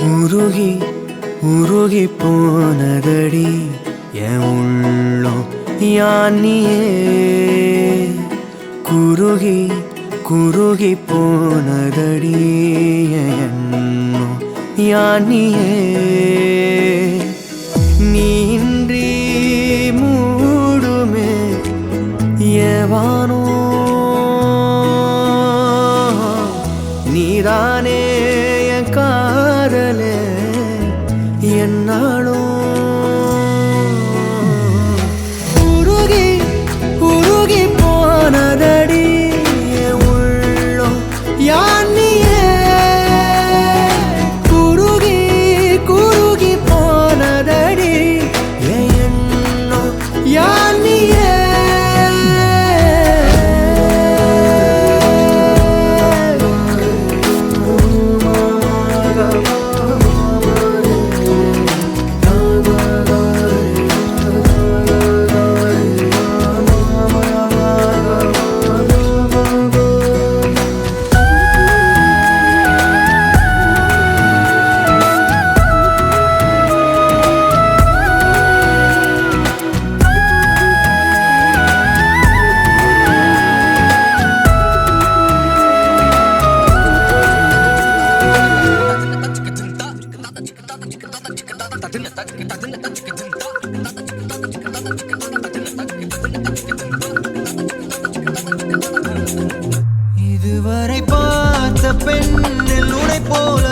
உருகி உருகி போனதடி என் உள்ளம் யானியே குருகி குருகி போனதடி என் எண்ணம் யானியே நீன்றி மூடுமே ஏவானோ நீதானே என் காதலே என்னாலும் உருகி உருகி போனதடி என் உள்ளம் யானியே குருகி குருகி போனதடி என் எண்ணம் யானியே இதுவரை பார்த்த பெண்ணில் உனை போல